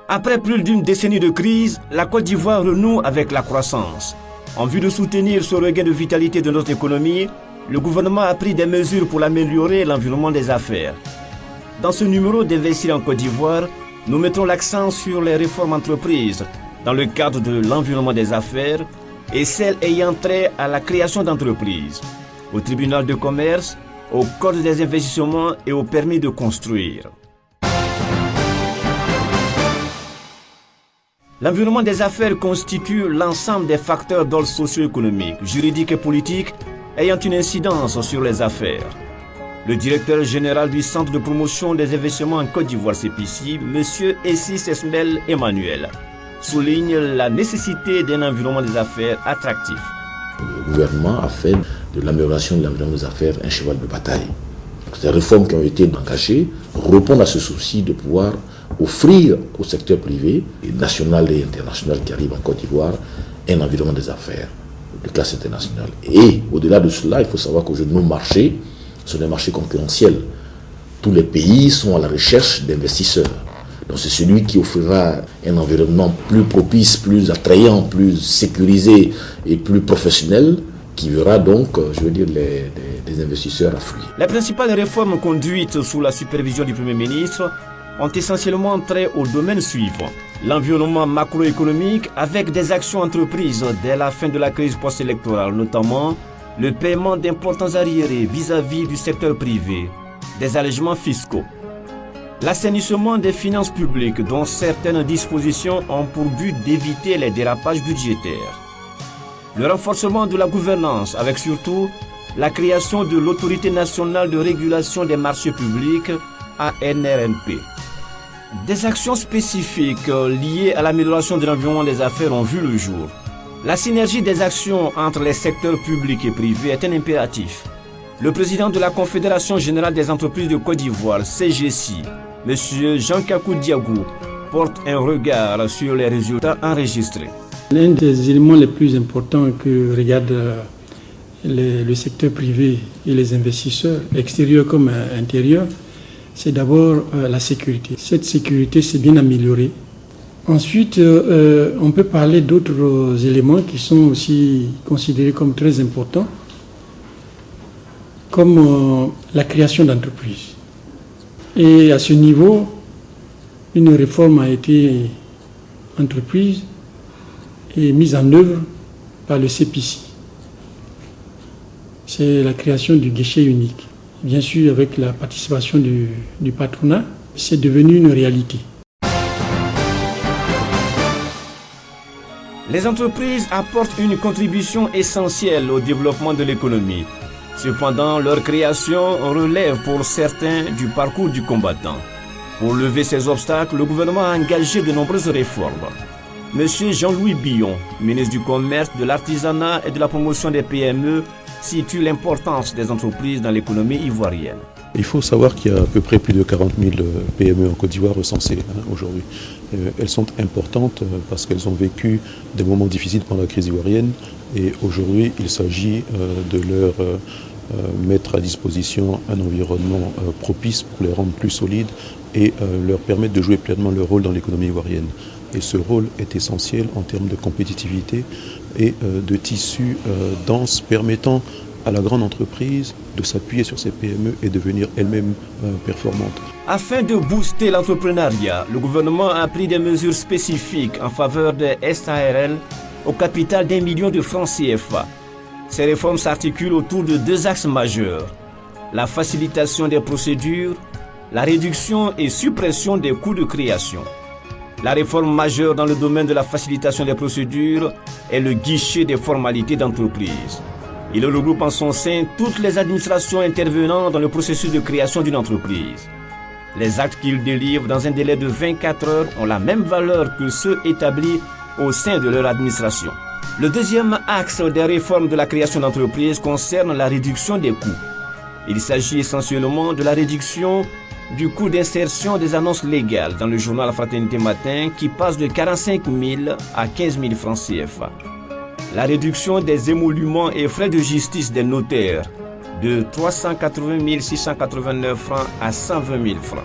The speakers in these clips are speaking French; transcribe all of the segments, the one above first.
Après plus d'une décennie de crise, la Côte d'Ivoire renoue avec la croissance. En vue de soutenir ce regain de vitalité de notre économie, le gouvernement a pris des mesures pour améliorer l'environnement des affaires. Dans ce numéro d'Investir en Côte d'Ivoire, nous mettons l'accent sur les réformes entreprises dans le cadre de l'environnement des affaires et celles ayant trait à la création d'entreprises, au tribunal de commerce, au code des investissements et au permis de construire. L'environnement des affaires constitue l'ensemble des facteurs d'ordre socio-économique, juridique et politique ayant une incidence sur les affaires. Le directeur général du Centre de promotion des investissements en Côte d'Ivoire, CPICI, M. Essis Esmel Emmanuel, souligne la nécessité d'un environnement des affaires attractif. Le gouvernement a fait de l'amélioration de l'environnement des affaires un cheval de bataille. Ces réformes qui ont été engagées répondent à ce souci de pouvoir offrir au secteur privé, national et international qui arrive en Côte d'Ivoire, un environnement des affaires de classe internationale. Et au-delà de cela, il faut savoir qu'aujourd'hui, nos marchés sont des marchés concurrentiels. Tous les pays sont à la recherche d'investisseurs. Donc c'est celui qui offrira un environnement plus propice, plus attrayant, plus sécurisé et plus professionnel qui verra donc, les investisseurs affluer. Les principales réformes conduites sous la supervision du Premier ministre ont essentiellement trait aux domaines suivants. L'environnement macroéconomique avec des actions entreprises dès la fin de la crise post-électorale, notamment le paiement d'importants arriérés vis-à-vis du secteur privé, des allègements fiscaux. L'assainissement des finances publiques dont certaines dispositions ont pour but d'éviter les dérapages budgétaires. Le renforcement de la gouvernance avec surtout la création de l'Autorité nationale de régulation des marchés publics, ANRMP. Des actions spécifiques liées à l'amélioration de l'environnement des affaires ont vu le jour. La synergie des actions entre les secteurs publics et privés est un impératif. Le président de la Confédération générale des entreprises de Côte d'Ivoire, CGC, M. Jean-Kakou Diagou, porte un regard sur les résultats enregistrés. L'un des éléments les plus importants que regarde le secteur privé et les investisseurs, extérieurs comme intérieurs, c'est d'abord la sécurité. Cette sécurité s'est bien améliorée. Ensuite, on peut parler d'autres éléments qui sont aussi considérés comme très importants, comme la création d'entreprises. Et à ce niveau, une réforme a été entreprise et mise en œuvre par le CPICI. C'est la création du guichet unique. Bien sûr, avec la participation du patronat, c'est devenu une réalité. Les entreprises apportent une contribution essentielle au développement de l'économie. Cependant, leur création relève pour certains du parcours du combattant. Pour lever ces obstacles, le gouvernement a engagé de nombreuses réformes. Monsieur Jean-Louis Billon, ministre du Commerce, de l'Artisanat et de la Promotion des PME, situe l'importance des entreprises dans l'économie ivoirienne. Il faut savoir qu'il y a à peu près plus de 40 000 PME en Côte d'Ivoire recensées aujourd'hui. Elles sont importantes parce qu'elles ont vécu des moments difficiles pendant la crise ivoirienne et aujourd'hui il s'agit de leur mettre à disposition un environnement propice pour les rendre plus solides et leur permettre de jouer pleinement leur rôle dans l'économie ivoirienne. Et ce rôle est essentiel en termes de compétitivité et de tissu dense permettant à la grande entreprise de s'appuyer sur ses PME et devenir elle-même performante. Afin de booster l'entrepreneuriat, le gouvernement a pris des mesures spécifiques en faveur des SARL au capital d'1 million de francs CFA. Ces réformes s'articulent autour de deux axes majeurs, la facilitation des procédures la réduction et suppression des coûts de création. La réforme majeure dans le domaine de la facilitation des procédures est le guichet des formalités d'entreprise. Il regroupe en son sein toutes les administrations intervenant dans le processus de création d'une entreprise. Les actes qu'ils délivrent dans un délai de 24 heures ont la même valeur que ceux établis au sein de leur administration. Le deuxième axe des réformes de la création d'entreprise concerne la réduction des coûts. Il s'agit essentiellement de la réduction du coût d'insertion des annonces légales dans le journal Fraternité Matin qui passe de 45 000 à 15 000 francs CFA. La réduction des émoluments et frais de justice des notaires de 380 689 francs à 120 000 francs.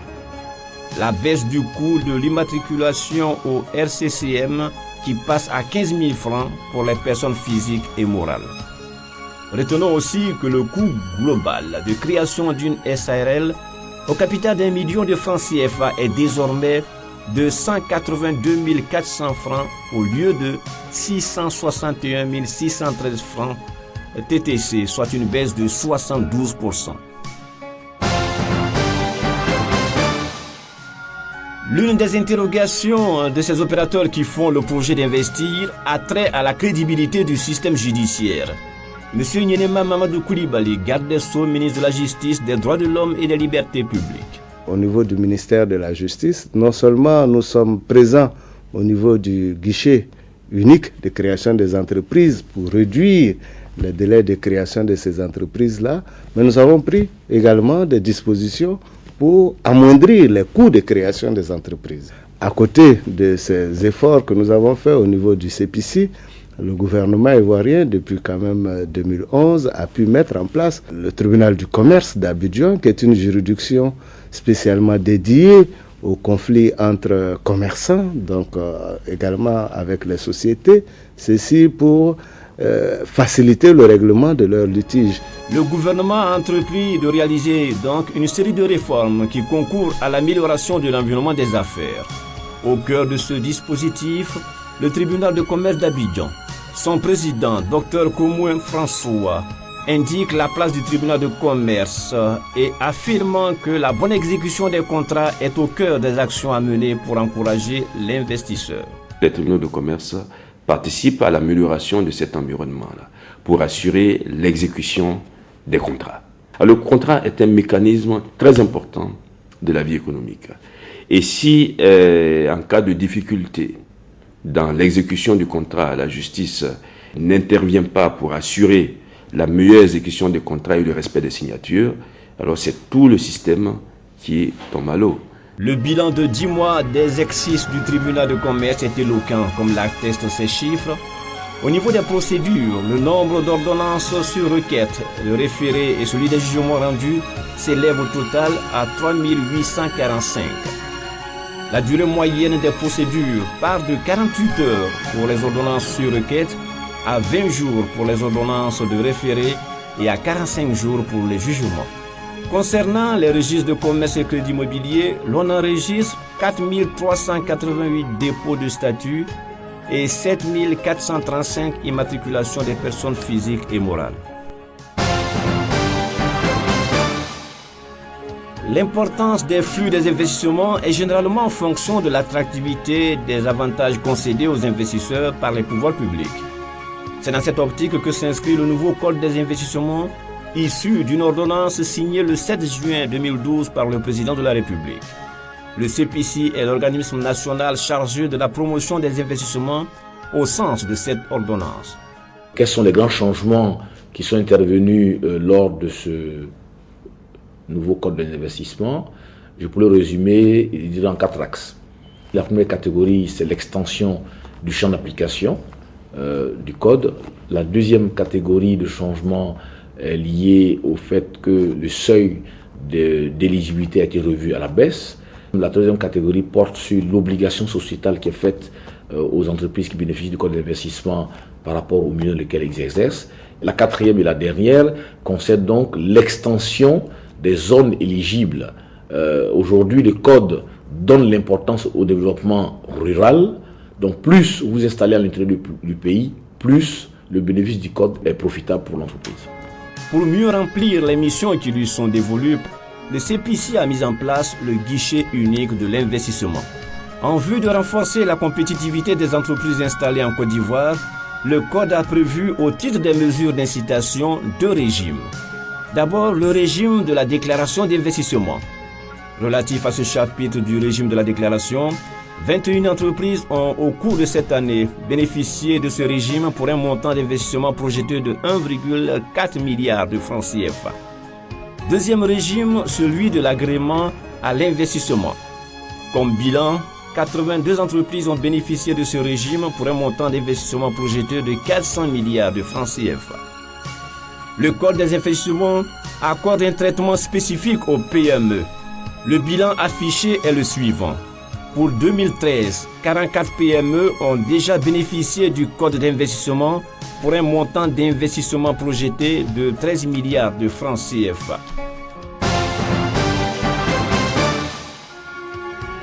La baisse du coût de l'immatriculation au RCCM qui passe à 15 000 francs pour les personnes physiques et morales. Retenons aussi que le coût global de création d'une SARL au capital d'1 million de francs CFA est désormais de 182 400 francs au lieu de 661 613 francs TTC, soit une baisse de 72%. L'une des interrogations de ces opérateurs qui font le projet d'investir a trait à la crédibilité du système judiciaire. Monsieur Nyenema Mamadou Koulibaly, garde des Sceaux, ministre de la Justice, des Droits de l'Homme et des Libertés publiques. Au niveau du ministère de la Justice, non seulement nous sommes présents au niveau du guichet unique de création des entreprises pour réduire les délais de création de ces entreprises-là, mais nous avons pris également des dispositions pour amoindrir les coûts de création des entreprises. À côté de ces efforts que nous avons faits au niveau du CPC, le gouvernement ivoirien, depuis quand même 2011, a pu mettre en place le tribunal du commerce d'Abidjan, qui est une juridiction spécialement dédiée aux conflits entre commerçants, donc également avec les sociétés, ceci pour faciliter le règlement de leurs litiges. Le gouvernement a entrepris de réaliser donc une série de réformes qui concourent à l'amélioration de l'environnement des affaires. Au cœur de ce dispositif, le tribunal de commerce d'Abidjan. Son président, Dr Komouin François, indique la place du tribunal de commerce et affirmant que la bonne exécution des contrats est au cœur des actions à mener pour encourager l'investisseur. Les tribunaux de commerce participent à l'amélioration de cet environnement-là pour assurer l'exécution des contrats. Alors, le contrat est un mécanisme très important de la vie économique. Et si, en cas de difficulté, dans l'exécution du contrat, la justice n'intervient pas pour assurer la meilleure exécution des contrats et le respect des signatures, alors c'est tout le système qui tombe à l'eau. Le bilan de 10 mois d'exercice du tribunal de commerce est éloquent, comme l'attestent ces chiffres. Au niveau des procédures, le nombre d'ordonnances sur requête, le référé et celui des jugements rendus s'élèvent au total à 3845. La durée moyenne des procédures part de 48 heures pour les ordonnances sur requête, à 20 jours pour les ordonnances de référé et à 45 jours pour les jugements. Concernant les registres de commerce et crédit immobilier, l'on enregistre 4388 dépôts de statut et 7435 immatriculations des personnes physiques et morales. L'importance des flux des investissements est généralement en fonction de l'attractivité des avantages concédés aux investisseurs par les pouvoirs publics. C'est dans cette optique que s'inscrit le nouveau Code des investissements issu d'une ordonnance signée le 7 juin 2012 par le président de la République. Le CPC est l'organisme national chargé de la promotion des investissements au sens de cette ordonnance. Quels sont les grands changements qui sont intervenus lors de ce nouveau code de l'investissement? Je pourrais le résumer dans 4 axes. La première catégorie, c'est l'extension du champ d'application du code. La deuxième catégorie de changement est liée au fait que le seuil d'éligibilité a été revu à la baisse. La troisième catégorie porte sur l'obligation sociétale qui est faite aux entreprises qui bénéficient du code d'investissement par rapport aux milieux dans lesquels ils exercent. La quatrième et la dernière concerne donc l'extension des zones éligibles. Aujourd'hui, le code donne l'importance au développement rural. Donc plus vous installez à l'intérieur du pays, plus le bénéfice du code est profitable pour l'entreprise. Pour mieux remplir les missions qui lui sont dévolues, le CPC a mis en place le guichet unique de l'investissement. En vue de renforcer la compétitivité des entreprises installées en Côte d'Ivoire, le Code a prévu au titre des mesures d'incitation 2 régimes. D'abord, le régime de la déclaration d'investissement. Relatif à ce chapitre du régime de la déclaration, 21 entreprises ont au cours de cette année bénéficié de ce régime pour un montant d'investissement projeté de 1,4 milliard de francs CFA. Deuxième régime, celui de l'agrément à l'investissement. Comme bilan, 82 entreprises ont bénéficié de ce régime pour un montant d'investissement projeté de 400 milliards de francs CFA. Le Code des investissements accorde un traitement spécifique aux PME. Le bilan affiché est le suivant. Pour 2013, 44 PME ont déjà bénéficié du Code d'investissement pour un montant d'investissement projeté de 13 milliards de francs CFA.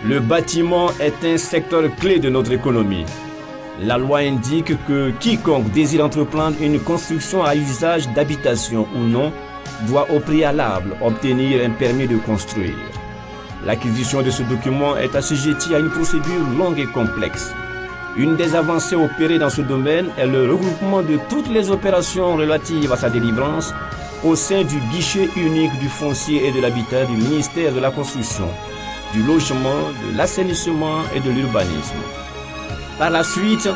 Le bâtiment est un secteur clé de notre économie. La loi indique que quiconque désire entreprendre une construction à usage d'habitation ou non doit au préalable obtenir un permis de construire. L'acquisition de ce document est assujettie à une procédure longue et complexe. Une des avancées opérées dans ce domaine est le regroupement de toutes les opérations relatives à sa délivrance au sein du guichet unique du foncier et de l'habitat du ministère de la Construction, du Logement, de l'Assainissement et de l'Urbanisme. Par la suite,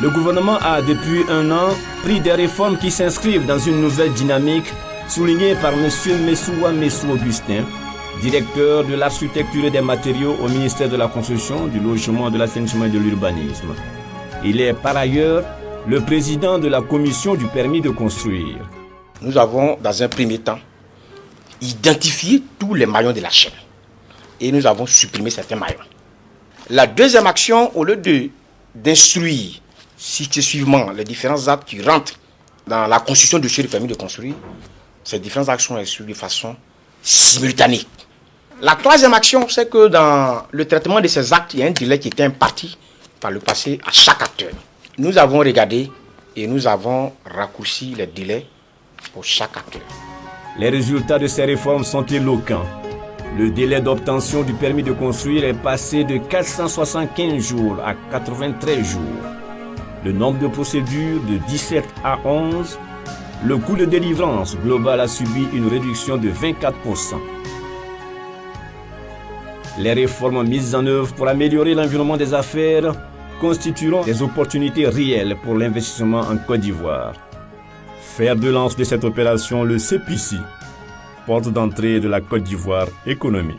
le gouvernement a depuis 1 an pris des réformes qui s'inscrivent dans une nouvelle dynamique soulignée par M. Messoua Messou Augustin, directeur de l'architecture et des matériaux au ministère de la Construction, du Logement, de l'Assainissement et de l'Urbanisme. Il est par ailleurs le président de la commission du permis de construire. Nous avons, dans un premier temps, identifié tous les maillons de la chaîne et nous avons supprimé certains maillons. La deuxième action, au lieu d'instruire successivement les différents actes qui rentrent dans la constitution du permis de construire, ces différentes actions sont instruites de façon simultanée. La troisième action, c'est que dans le traitement de ces actes, il y a un délai qui était imparti par le passé à chaque acteur. Nous avons regardé et nous avons raccourci les délais pour chaque acteur. Les résultats de ces réformes sont éloquents. Le délai d'obtention du permis de construire est passé de 475 jours à 93 jours. Le nombre de procédures de 17 à 11. Le coût de délivrance global a subi une réduction de 24%. Les réformes mises en œuvre pour améliorer l'environnement des affaires constitueront des opportunités réelles pour l'investissement en Côte d'Ivoire. Fer de lance de cette opération, le CPC, porte d'entrée de la Côte d'Ivoire économique.